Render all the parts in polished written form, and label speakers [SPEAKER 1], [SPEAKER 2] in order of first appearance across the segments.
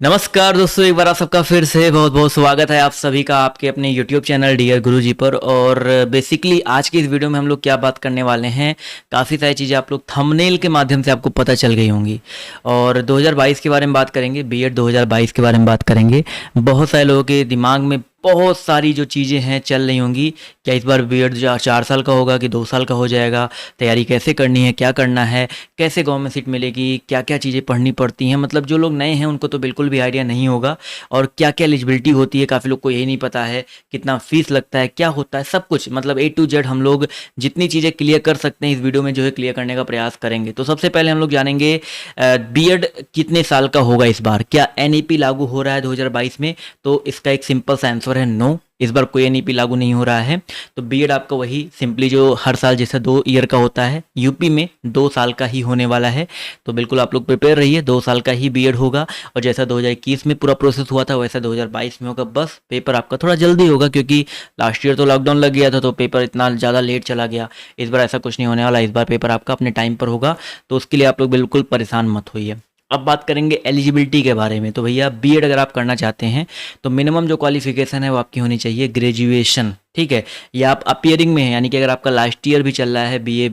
[SPEAKER 1] नमस्कार दोस्तों, एक बार आप सबका फिर से बहुत बहुत स्वागत है आप सभी का आपके अपने YouTube चैनल डियर गुरुजी पर। और बेसिकली आज की इस वीडियो में हम लोग क्या बात करने वाले हैं, काफ़ी सारी चीज़ें आप लोग थंबनेल के माध्यम से आपको पता चल गई होंगी। और 2022 के बारे में बात करेंगे, बीएड 2022 के बारे में बात करेंगे। बहुत सारे लोगों के दिमाग में बहुत सारी जो चीज़ें हैं चल रही होंगी, क्या इस बार बीएड 4 साल का होगा कि 2 साल का हो जाएगा, तैयारी कैसे करनी है, क्या करना है, कैसे गवर्नमेंट सीट मिलेगी, क्या क्या चीज़ें पढ़नी पड़ती हैं। मतलब जो लोग नए हैं उनको तो बिल्कुल भी आइडिया नहीं होगा। और क्या क्या एलिजिबिलिटी होती है, काफ़ी लोग को यही नहीं पता है, कितना फीस लगता है, क्या होता है, सब कुछ मतलब A to Z हम लोग जितनी चीज़ें क्लियर कर सकते हैं इस वीडियो में जो है क्लियर करने का प्रयास करेंगे। तो सबसे पहले हम लोग जानेंगे बीएड कितने साल का होगा इस बार, क्या एनईपी लागू हो रहा है 2022 में। तो इसका एक सिंपल सा आंसर है नो, इस बार कोई एनईपी लागू नहीं हो रहा है। तो बीएड आपका वही सिंपली जो हर साल जैसे 2 ईयर का होता है, यूपी में 2 साल का ही होने वाला है। तो बिल्कुल आप लोग प्रिपेयर रहिए, 2 साल का ही बीएड होगा। और जैसा 2021 में पूरा प्रोसेस हुआ था वैसा 2022 में होगा। बस पेपर आपका थोड़ा जल्दी होगा क्योंकि लास्ट ईयर तो लॉकडाउन लग गया था तो पेपर इतना ज़्यादा लेट चला गया। इस बार ऐसा कुछ नहीं होने वाला, इस बार पेपर आपका अपने टाइम पर होगा। तो उसके लिए आप लोग बिल्कुल परेशान मत होइए। अब बात करेंगे एलिजिबिलिटी के बारे में। तो भैया बीएड अगर आप करना चाहते हैं तो मिनिमम जो क्वालिफिकेशन है वो आपकी होनी चाहिए ग्रेजुएशन, ठीक है। या आप अपीयरिंग में है, यानी कि अगर आपका लास्ट ईयर भी चल रहा है बीए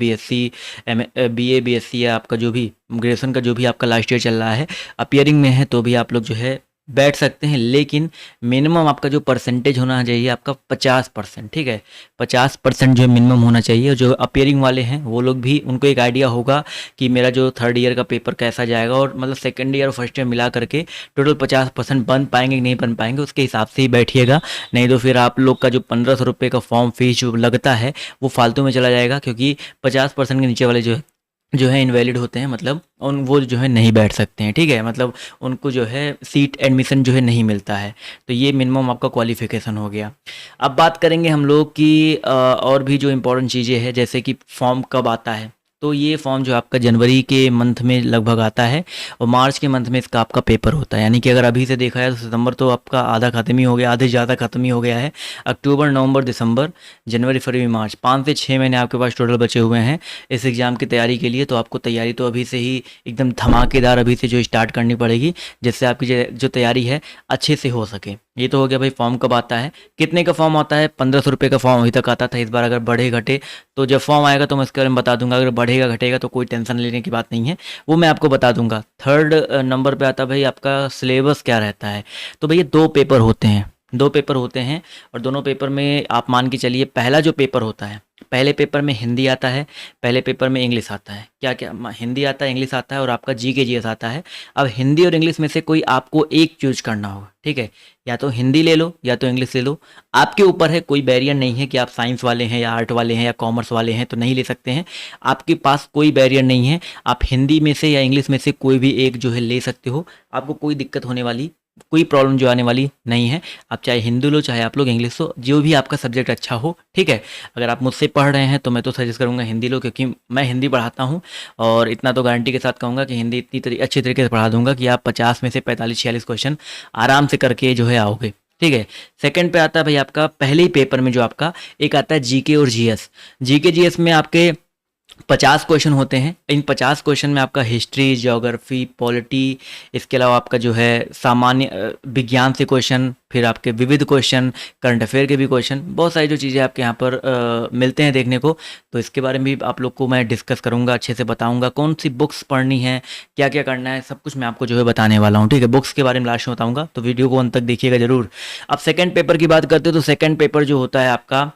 [SPEAKER 1] बीएससी या आपका जो भी ग्रेजुएशन का जो भी आपका लास्ट ईयर चल रहा है अपीयरिंग में है तो भी आप लोग जो है बैठ सकते हैं। लेकिन मिनिमम आपका जो परसेंटेज होना चाहिए आपका 50%, ठीक है। 50% जो मिनिमम होना चाहिए। जो अपीयरिंग वाले हैं वो लोग भी, उनको एक आइडिया होगा कि मेरा जो 3rd ईयर का पेपर कैसा जाएगा और मतलब 2nd ईयर और 1st ईयर मिला करके टोटल 50% बन पाएंगे कि नहीं बन पाएंगे उसके हिसाब से ही बैठिएगा। नहीं तो फिर आप लोग का जो 1500 रुपये का फॉर्म फीस जो लगता है वो फालतू में चला जाएगा, क्योंकि 50% के नीचे वाले जो है इनवैलिड होते हैं, मतलब उन वो जो है नहीं बैठ सकते हैं, ठीक है। मतलब उनको जो है सीट एडमिशन जो है नहीं मिलता है। तो ये मिनिमम आपका क्वालिफिकेशन हो गया। अब बात करेंगे हम लोग कि और भी जो इम्पोर्टेंट चीज़ें हैं, जैसे कि फॉर्म कब आता है। तो ये फॉर्म जो आपका जनवरी के मंथ में लगभग आता है और मार्च के मंथ में इसका आपका पेपर होता है। यानी कि अगर अभी से देखा है तो सितंबर तो आपका आधा ख़त्म ही हो गया, आधे ज़्यादा ख़त्म ही हो गया है। अक्टूबर, नवंबर, दिसंबर, जनवरी, फरवरी, मार्च, 5 से 6 महीने आपके पास टोटल बचे हुए हैं इस एग्ज़ाम की तैयारी के लिए। तो आपको तैयारी तो अभी से ही एकदम धमाकेदार अभी से जो स्टार्ट करनी पड़ेगी, जिससे आपकी जो तैयारी है अच्छे से हो सके। ये तो हो गया भाई फॉर्म कब आता है। कितने का फॉर्म आता है, 1500 रुपये का फॉर्म अभी तक आता था। इस बार अगर बढ़े घटे तो जब फॉर्म आएगा तो मैं इसके बारे में बता दूंगा। अगर बढ़ेगा घटेगा तो कोई टेंशन लेने की बात नहीं है, वो मैं आपको बता दूंगा। 3rd नंबर पे आता भाई आपका सिलेबस क्या रहता है। तो भैया 2 पेपर होते हैं, 2 पेपर होते हैं। और दोनों पेपर में आप मान के चलिए, पहला जो पेपर होता है, पहले पेपर में हिंदी आता है, पहले पेपर में इंग्लिश आता है। क्या क्या हिंदी आता है, इंग्लिश आता है और आपका जीके जीएस आता है। अब हिंदी और इंग्लिश में से कोई आपको एक चूज करना होगा, ठीक है। या तो हिंदी ले लो या तो इंग्लिश ले लो, आपके ऊपर है। कोई बैरियर नहीं है कि आप साइंस वाले हैं या आर्ट वाले हैं या कॉमर्स वाले हैं तो नहीं ले सकते हैं। आपके पास कोई बैरियर नहीं है, आप हिंदी में से या इंग्लिश में से कोई भी एक जो है ले सकते हो। आपको कोई दिक्कत होने वाली, कोई प्रॉब्लम जो आने वाली नहीं है। आप चाहे हिंदी लो चाहे आप लोग इंग्लिश हो, जो भी आपका सब्जेक्ट अच्छा हो, ठीक है। अगर आप मुझसे पढ़ रहे हैं तो मैं तो सजेस्ट करूंगा हिंदी लो, क्योंकि मैं हिंदी पढ़ाता हूं और इतना तो गारंटी के साथ कहूँगा कि हिंदी इतनी अच्छी तरीके से पढ़ा दूंगा कि आप 50 में से 45-46 क्वेश्चन आराम से करके जो है आओगे, ठीक है। सेकंड पे आता है भाई आपका पहले ही पेपर में जो आपका एक आता है जीके और जीएस। जीके जीएस में आपके 50 क्वेश्चन होते हैं। इन 50 क्वेश्चन में आपका हिस्ट्री, ज्योग्राफी, पॉलिटी, इसके अलावा आपका जो है सामान्य विज्ञान से क्वेश्चन, फिर आपके विविध क्वेश्चन, करंट अफेयर के भी क्वेश्चन, बहुत सारी जो चीज़ें आपके यहाँ पर मिलते हैं देखने को। तो इसके बारे में भी आप लोग को मैं डिस्कस करूँगा, अच्छे से बताऊँगा कौन सी बुक्स पढ़नी है, क्या क्या करना है, सब कुछ मैं आपको जो है बताने वाला हूँ, ठीक है। बुक्स के बारे में लास्ट में बताऊँगा, तो वीडियो को अंत तक देखिएगा जरूर। अब सेकेंड पेपर की बात करते हो तो सेकेंड पेपर जो होता है आपका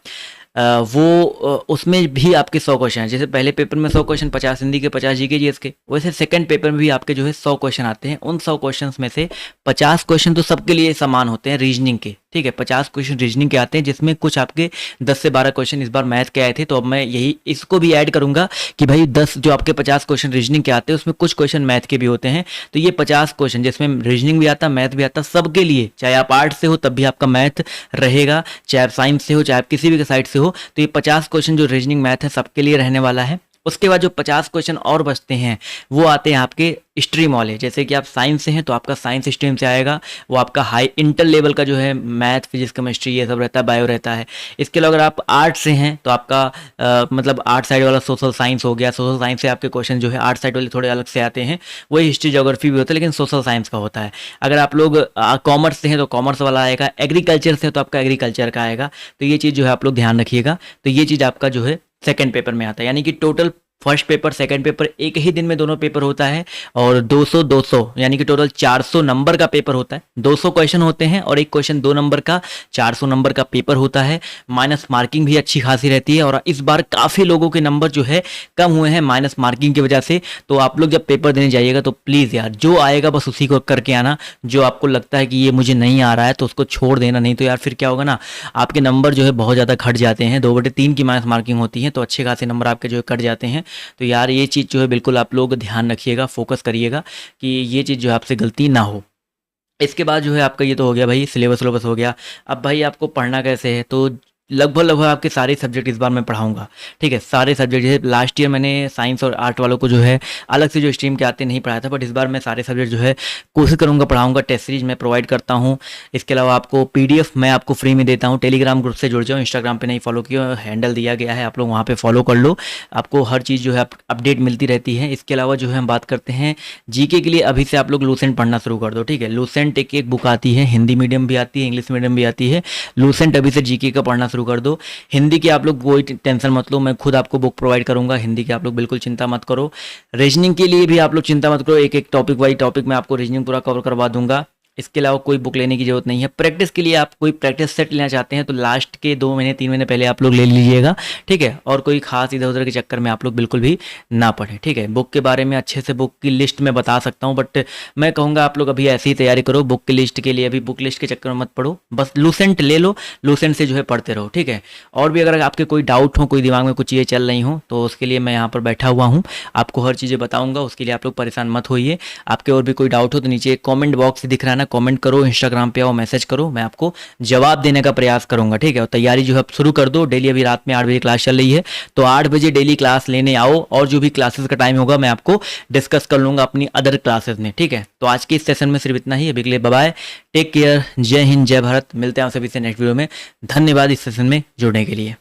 [SPEAKER 1] उसमें भी आपके 100 क्वेश्चन हैं। जैसे पहले पेपर में 100 क्वेश्चन, 50 हिंदी के, 50 जीके जीएस के, वैसे सेकंड पेपर में भी आपके जो है 100 क्वेश्चन आते हैं। उन 100 क्वेश्चन में से 50 क्वेश्चन तो सबके लिए समान होते हैं रीजनिंग के, ठीक है। 50 क्वेश्चन रीजनिंग के आते हैं, जिसमें कुछ आपके 10 से 12 क्वेश्चन इस बार मैथ के आए थे। तो अब मैं यही इसको भी ऐड करूंगा कि भाई 10 जो आपके 50 क्वेश्चन रीजनिंग के आते हैं उसमें कुछ क्वेश्चन मैथ के भी होते हैं। तो ये 50 क्वेश्चन जिसमें रीजनिंग भी आता, मैथ भी आता, सबके लिए, चाहे आप आर्ट से हो तब भी आपका मैथ रहेगा, चाहे आप साइंस से हो, चाहे आप किसी भी साइड से हो, तो ये 50 क्वेश्चन जो रीजनिंग मैथ है सबके लिए रहने वाला है। उसके बाद जो 50 क्वेश्चन और बचते हैं वो आते हैं आपके स्ट्रीम वाले। जैसे कि आप साइंस से हैं तो आपका साइंस स्ट्रीम से आएगा, वो आपका हाई इंटर लेवल का जो है मैथ फिजिक्स केमिस्ट्री ये सब रहता है, बायो रहता है। इसके अलावा अगर आप आर्ट से हैं तो आपका मतलब आर्ट साइड वाला सोशल साइंस हो गया। सोशल साइंस से आपके क्वेश्चन जो है आर्ट साइड वाले थोड़े अलग से आते हैं, वही हिस्ट्री ज्योग्राफी भी होता है लेकिन सोशल साइंस का होता है। अगर आप लोग कॉमर्स से हैं तो कॉमर्स वाला आएगा, एग्रीकल्चर से तो आपका एग्रीकल्चर का आएगा। तो ये चीज़ जो है आप लोग ध्यान रखिएगा। तो ये चीज़ आपका जो है सेकंड पेपर में आता है, यानी कि total first paper second paper एक ही दिन में दोनों पेपर होता है, और 200 200 यानी कि टोटल 400 नंबर का पेपर होता है। 200 क्वेश्चन होते हैं और एक क्वेश्चन 2 नंबर का, 400 नंबर का पेपर होता है। माइनस मार्किंग भी अच्छी खासी रहती है, और इस बार काफ़ी लोगों के नंबर जो है कम हुए हैं माइनस मार्किंग की वजह से। तो आप लोग जब पेपर देने जाइएगा तो प्लीज़ यार जो आएगा बस उसी को करके आना। जो आपको लगता है कि ये मुझे नहीं आ रहा है तो उसको छोड़ देना, नहीं तो यार फिर क्या होगा ना, आपके नंबर जो है बहुत ज़्यादा घट जाते हैं। 2/3 की माइनस मार्किंग होती है तो अच्छे खासे नंबर आपके जो है कट जाते हैं। तो यार ये चीज़ जो है बिल्कुल आप लोग ध्यान रखिएगा, फोकस करिएगा कि ये चीज़ जो है आपसे गलती ना हो। इसके बाद जो है आपका ये तो हो गया भाई, सिलेबस हो गया। अब भाई आपको पढ़ना कैसे है, तो लगभग आपके सारे सब्जेक्ट इस बार मैं पढ़ाऊंगा, ठीक है। सारे सब्जेक्ट जैसे लास्ट ईयर मैंने साइंस और आर्ट वालों को जो है अलग से जो स्ट्रीम के आते नहीं पढ़ाया था, बट इस बार मैं सारे सब्जेक्ट जो है कोशिश करूंगा पढ़ाऊंगा। टेस्ट सीरीज मैं प्रोवाइड करता हूं। इसके अलावा आपको PDF मैं आपको फ्री में देता हूं। टेलीग्राम ग्रुप से जुड़ जाओ, इंस्टाग्राम पे नहीं फॉलो किया, हैंडल दिया गया है, आप लोग वहाँ पर फॉलो कर लो। आपको हर चीज़ जो है अपडेट मिलती रहती है। इसके अलावा जो है हम बात करते हैं GK के लिए, अभी से आप लोग लूसेंट पढ़ना शुरू कर दो, ठीक है। लूसेंट एक बुक आती है, हिंदी मीडियम भी आती है, इंग्लिश मीडियम भी आती है। लूसेंट अभी से GK का पढ़ना शुरू कर दो। हिंदी की आप लोग कोई टेंशन मत लो, मैं खुद आपको बुक प्रोवाइड करूंगा। हिंदी की आप लोग बिल्कुल चिंता मत करो। रीजनिंग के लिए भी आप लोग चिंता मत करो, एक एक टॉपिक वाइज टॉपिक मैं आपको रीजनिंग पूरा कवर करवा दूंगा। इसके अलावा कोई बुक लेने की जरूरत नहीं है। प्रैक्टिस के लिए आप कोई प्रैक्टिस सेट लेना चाहते हैं तो लास्ट के 2 महीने 3 महीने पहले आप लोग ले लीजिएगा, ठीक है। और कोई खास इधर उधर के चक्कर में आप लोग बिल्कुल भी ना पढ़ें, ठीक है। बुक के बारे में अच्छे से बुक की लिस्ट में बता सकता हूँ, बट मैं कहूँगा आप लोग अभी ऐसी ही तैयारी करो। बुक की लिस्ट के लिए अभी बुक लिस्ट के चक्कर में मत पढ़ो, बस लूसेंट ले लो, लूसेंट से जो है पढ़ते रहो, ठीक है। और भी अगर आपके कोई डाउट हो, कोई दिमाग में कुछ चीज़ें चल रही हो, तो उसके लिए मैं यहाँ पर बैठा हुआ हूँ, आपको हर चीज़ें बताऊँगा। उसके लिए आप लोग परेशान मत होइए। आपके और भी कोई डाउट हो तो नीचे कॉमेंट बॉक्स दिख रहा है ना, कॉमेंट करो, इंस्टाग्राम पे आओ, मैसेज करो, मैं आपको जवाब देने का प्रयास करूंगा, ठीक है। और तैयारी जो है शुरू कर दो। डेली अभी रात में 8 बजे क्लास चल रही है, तो 8 बजे डेली क्लास लेने आओ, और जो भी क्लासेस का टाइम होगा मैं आपको डिस्कस कर लूंगा अपनी अदर क्लासेस में, ठीक है। तो आज के इस सेशन में सिर्फ इतना ही। अभी के लिए बाय बाय, टेक केयर, जय हिंद, जय भारत। मिलते हैं आप सभी से नेक्स्ट वीडियो में। धन्यवाद इस सेशन में जुड़ने के लिए।